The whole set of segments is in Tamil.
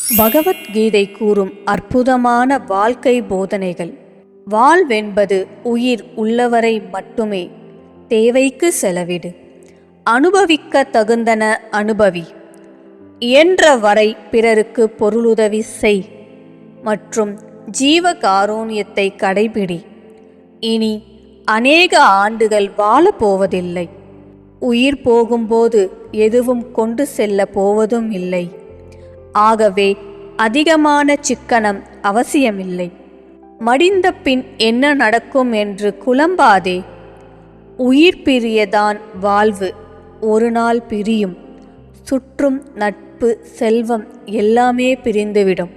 பகவத்கீதை கூறும் அற்புதமான வாழ்க்கை போதனைகள். வாழ்வென்பது உயிர் உள்ளவரை மட்டுமே. தேவைக்கு செலவிடு. அனுபவிக்க தகுந்தன அனுபவி. இயன்ற வரை பிறருக்கு பொருளுதவி செய் மற்றும் ஜீவ காருண்யத்தை கடைபிடி. இனி அநேக ஆண்டுகள் வாழப்போவதில்லை. உயிர் போகும்போது எதுவும் கொண்டு செல்ல போவதும் இல்லை. ஆகவே அதிகமான சிக்கனம் அவசியமில்லை. மடிந்த பின் என்ன நடக்கும் என்று குழம்பாதே. உயிர் பிரியதான் வாழ்வு. ஒரு நாள் பிரியும். சுற்றும் நட்பு, செல்வம் எல்லாமே பிரிந்துவிடும்.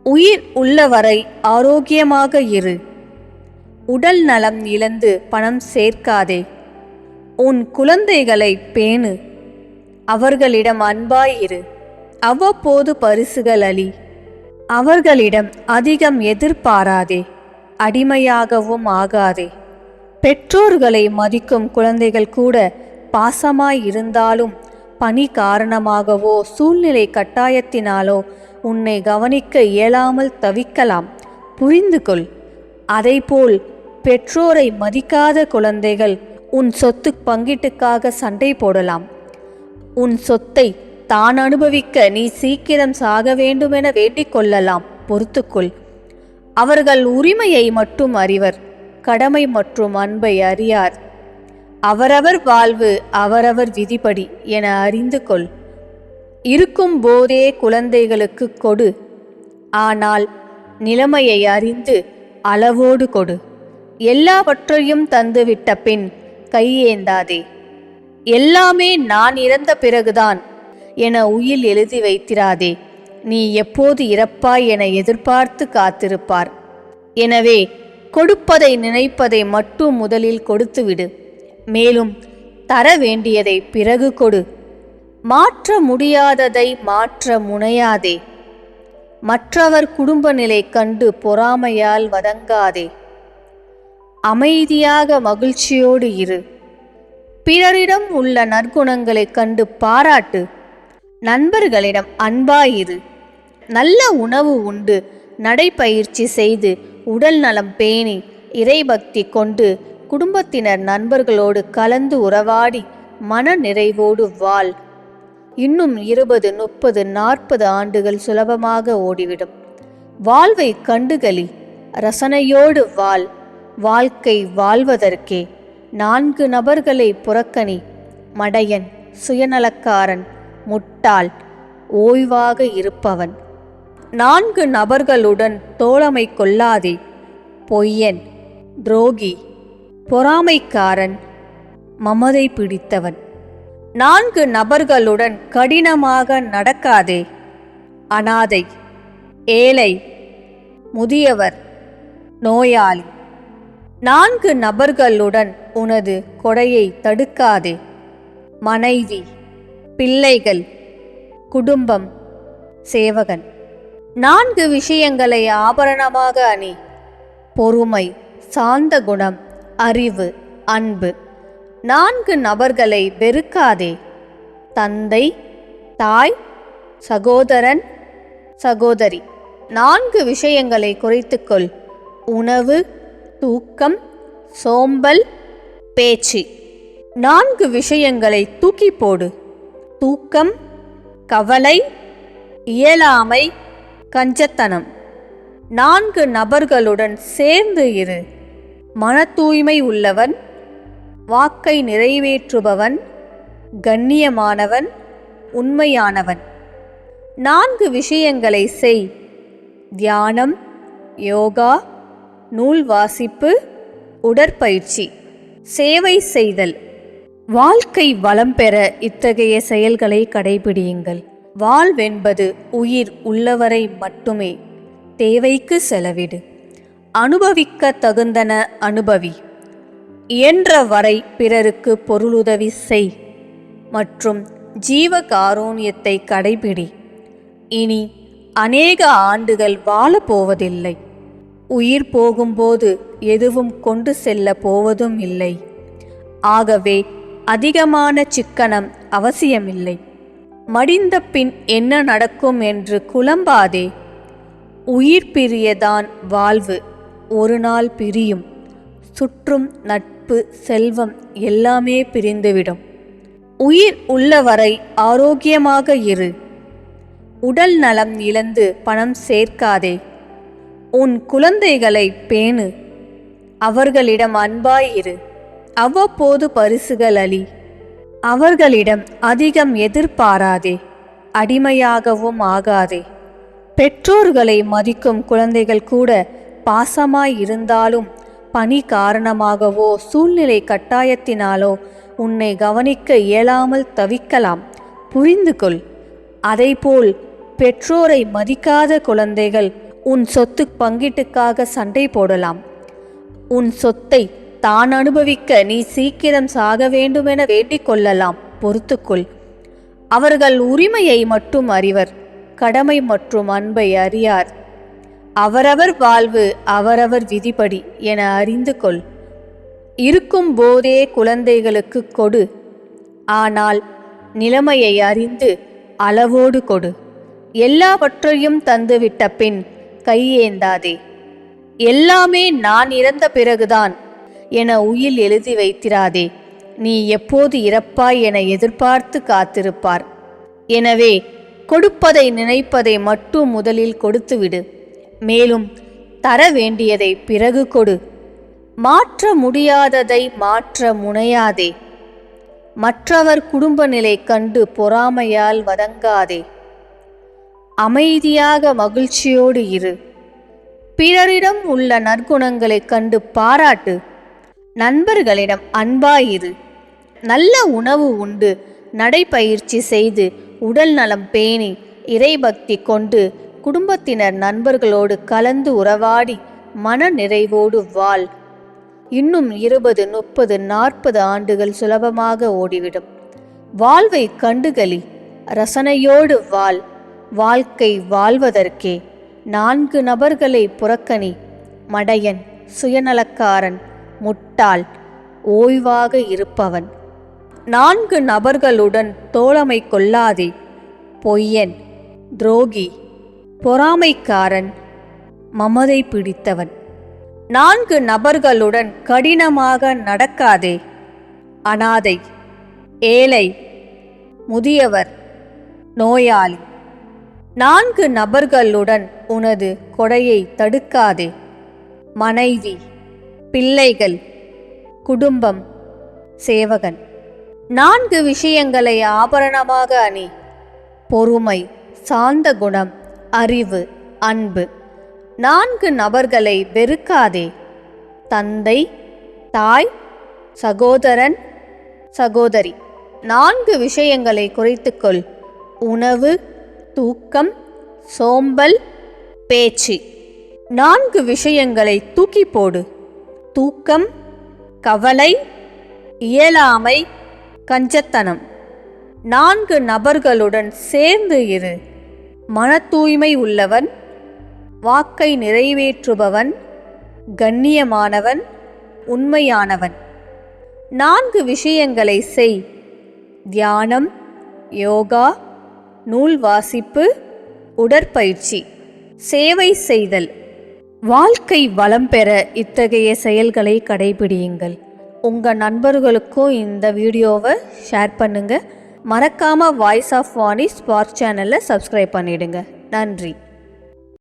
உயிர் உள்ளவரை ஆரோக்கியமாக இரு. உடல் நலம் இழந்து பணம் சேர்க்காதே. உன் குழந்தைகளை பேணு. அவர்களிடம் அன்பாயிரு. அவ்வப்போது பரிசுகள் அளி. அவர்களிடம் அதிகம் எதிர்பாராதே. அடிமையாகவும் ஆகாதே. பெற்றோர்களை மதிக்கும் குழந்தைகள் கூட பாசமாயிருந்தாலும் பணி காரணமாகவோ சூழ்நிலை கட்டாயத்தினாலோ உன்னை கவனிக்க இயலாமல் தவிக்கலாம். புரிந்து கொள். அதைப்போல் பெற்றோரை மதிக்காத குழந்தைகள் உன் சொத்து பங்கீட்டுக்காக சண்டை போடலாம். உன் சொத்தை தான் அனுபவிக்க நீ சீக்கிரம் சாக வேண்டுமென வேண்டிக் கொள்ளலாம். பொறுத்துக்கொள். அவர்கள் உரிமையை மட்டும் அறிவர், கடமை மற்றும் அன்பை அறியார். அவரவர் வாழ்வு அவரவர் விதிப்படி என அறிந்து கொள். இருக்கும் போதே குழந்தைகளுக்கு கொடு. ஆனால் நிலைமையை அறிந்து அளவோடு கொடு. எல்லாவற்றையும் தந்துவிட்ட பின் கையேந்தாதே. எல்லாமே நான் இறந்த பிறகுதான் என உயில் எழுதி வைத்திராதே. நீ எப்போது இறப்பாய் என எதிர்பார்த்து காத்திருப்பார். எனவே கொடுப்பதை நினைப்பதை மட்டும் முதலில் கொடுத்துவிடு. மேலும் தர வேண்டியதை பிறகு கொடு. மாற்ற முடியாததை மாற்ற முனையாதே. மற்றவர் குடும்ப நிலை கண்டு பொறாமையால் வதங்காதே. அமைதியாக மகிழ்ச்சியோடு இரு. பிறரிடம் உள்ள நற்குணங்களைக் கண்டு பாராட்டு. நண்பர்களிடம் அன்பாயிரு. நல்ல உணவு உண்டு நடைப்பயிற்சி செய்து உடல் நலம் பேணி இறைபக்தி கொண்டு குடும்பத்தினர் நண்பர்களோடு கலந்து உறவாடி மன நிறைவோடு வாழ். இன்னும் 20, 30, 40 ஆண்டுகள் சுலபமாக ஓடிவிடும். வாழ்வை கண்டுகளி. ரசனையோடு வாழ். வாழ்க்கை வாழ்வதற்கே. 4 நபர்களை புறக்கணி. மடையன், சுயநலக்காரன், முட்டாள், ஓய்வாக இருப்பவன். 4 நபர்களுடன் தோழமை கொள்ளாதே. பொய்யன், துரோகி, பொறாமைக்காரன், மமதை பிடித்தவன். 4 நபர்களுடன் கடினமாக நடக்காதே. அனாதை, ஏழை, முதியவர், நோயாளி. 4 நபர்களுடன் உனது கொடையை தடுக்காதே. மனைவி, பிள்ளைகள், குடும்பம், சேவகன். 4 விஷயங்களை ஆபரணமாக அணி. பொறுமை, சாந்த குணம், அறிவு, அன்பு. 4 நபர்களை வெறுக்காதே. தந்தை, தாய், சகோதரன், சகோதரி. 4 விஷயங்களை குறைத்துக்கொள். உணவு, தூக்கம், சோம்பல், பேச்சு. 4 விஷயங்களை தூக்கி போடு. தூக்கம், கவலை, இயலாமை, கஞ்சத்தனம். 4 நபர்களுடன் சேர்ந்து இரு. மன தூய்மை உள்ளவன், வாக்கை நிறைவேற்றுபவன், கண்ணியமானவன், உண்மையானவன். 4 விஷயங்களை செய். தியானம், யோகா, நூல் வாசிப்பு, உடற்பயிற்சி, சேவை செய்தல். வாழ்க்கை வளம் பெற இத்தகைய செயல்களை கடைபிடியுங்கள். வாழ்வென்பது உயிர் உள்ளவரை மட்டுமே. தேவைக்கு செலவிடு. அனுபவிக்க தகுந்தன அனுபவி. இயன்ற வரை பிறருக்கு பொருளுதவி செய் மற்றும் ஜீவ காருண்யத்தை கடைபிடி. இனி அநேக ஆண்டுகள் வாழப்போவதில்லை. உயிர் போகும்போது எதுவும் கொண்டு செல்ல போவதும் இல்லை. ஆகவே அதிகமான சிக்கனம் அவசியமில்லை. மடிந்த பின் என்ன நடக்கும் என்று குழம்பாதே. உயிர் பிரியதான் வாழ்வு, ஒரு நாள் பிரியும். சுற்றும் நட்பு, செல்வம் எல்லாமே பிரிந்துவிடும். உயிர் உள்ளவரை ஆரோக்கியமாக இரு. உடல் நலம் இழந்து பணம் சேர்க்காதே. உன் குழந்தைகளை பேணு. அவர்களிடம் அன்பாயிரு. அவ்வப்போது பரிசுகள் அளி. அவர்களிடம் அதிகம் எதிர்பாராதே. அடிமையாகவும் ஆகாதே. பெற்றோர்களை மதிக்கும் குழந்தைகள் கூட பாசமாய் இருந்தாலும் பணி காரணமாகவோ சூழ்நிலை கட்டாயத்தினாலோ உன்னை கவனிக்க இயலாமல் தவிக்கலாம். புரிந்து கொள். அதைப்போல் பெற்றோரை மதிக்காத குழந்தைகள் உன் சொத்து பங்கீட்டுக்காக சண்டை போடலாம். உன் சொத்தை தான் அனுபவிக்க நீ சீக்கிரம் சாக வேண்டுமென வேண்டிக் கொள்ளலாம். பொறுத்துக்கொள். அவர்கள் உரிமையை மட்டும் அறிவர், கடமை மற்றும் அன்பை அறியார். அவரவர் வாழ்வு அவரவர் விதிப்படி என அறிந்து கொள். இருக்கும் போதே குழந்தைகளுக்கு கொடு. ஆனால் நிலைமையை அறிந்து அளவோடு கொடு. எல்லாவற்றையும் தந்துவிட்ட பின் கையேந்தாதே. எல்லாமே நான் இறந்த பிறகுதான் என உயில் எழுதி வைத்திராதே. நீ எப்போது இறப்பாய் என எதிர்பார்த்து காத்திருப்பார். எனவே கொடுப்பதை நினைப்பதை மட்டும் முதலில் கொடுத்துவிடு. மேலும் தர வேண்டியதை பிறகு கொடு. மாற்ற முடியாததை மாற்ற முனையாதே. மற்றவர் குடும்ப நிலை கண்டு பொறாமையால் வதங்காதே. அமைதியாக மகிழ்ச்சியோடு இரு. பிறரிடம் உள்ள நற்குணங்களைக் கண்டு பாராட்டு. நண்பர்களிடம் அன்பாயிரு. நல்ல உணவு உண்டு நடைப்பயிற்சி செய்து உடல் நலம் பேணி இறைபக்தி கொண்டு குடும்பத்தினர் நண்பர்களோடு கலந்து உறவாடி மன நிறைவோடு வாழ். இன்னும் 20, 30, 40 ஆண்டுகள் சுலபமாக ஓடிவிடும். வாழ்வை கண்டுகளி. ரசனையோடு வாழ். வாழ்க்கை வாழ்வதற்கே. 4 நபர்களை புறக்கணி. மடையன், சுயநலக்காரன், முட்டாள், ஓய்வாக இருப்பவன். 4 நபர்களுடன் தோழமை கொள்ளாதே. பொய்யன், துரோகி, பொறாமைக்காரன், மமதை பிடித்தவன். 4 நபர்களுடன் கடினமாக நடக்காதே. அனாதை, ஏழை, முதியவர், நோயாளி. 4 நபர்களுடன் உனது கொடையை தடுக்காதே. மனைவி, பிள்ளைகள், குடும்பம், சேவகன். 4 விஷயங்களை ஆபரணமாக அணி. பொறுமை, சாந்த குணம், அறிவு, அன்பு. 4 நபர்களை வெறுக்காதே. தந்தை, தாய், சகோதரன், சகோதரி. 4 விஷயங்களை குறைத்துக்கொள். உணவு, தூக்கம், சோம்பல், பேச்சு. 4 விஷயங்களை தூக்கி போடு. தூக்கம், கவலை, இயலாமை, கஞ்சத்தனம். 4 நபர்களுடன் சேர்ந்து இரு. மன தூய்மை உள்ளவன், வாக்கை நிறைவேற்றுபவன், கண்ணியமானவன், உண்மையானவன். 4 விஷயங்களை செய். தியானம், யோகா, நூல் வாசிப்பு, உடற்பயிற்சி, சேவை செய்தல். வாழ்க்கை வளம் பெற இத்தகைய செயல்களை கடைபிடியுங்கள். உங்கள் நண்பர்களுக்கும் இந்த வீடியோவை ஷேர் பண்ணுங்கள். மறக்காமல் வாய்ஸ் ஆஃப் வாணி ஸ்பார்க் சேனலை சப்ஸ்கிரைப் பண்ணிடுங்க. நன்றி.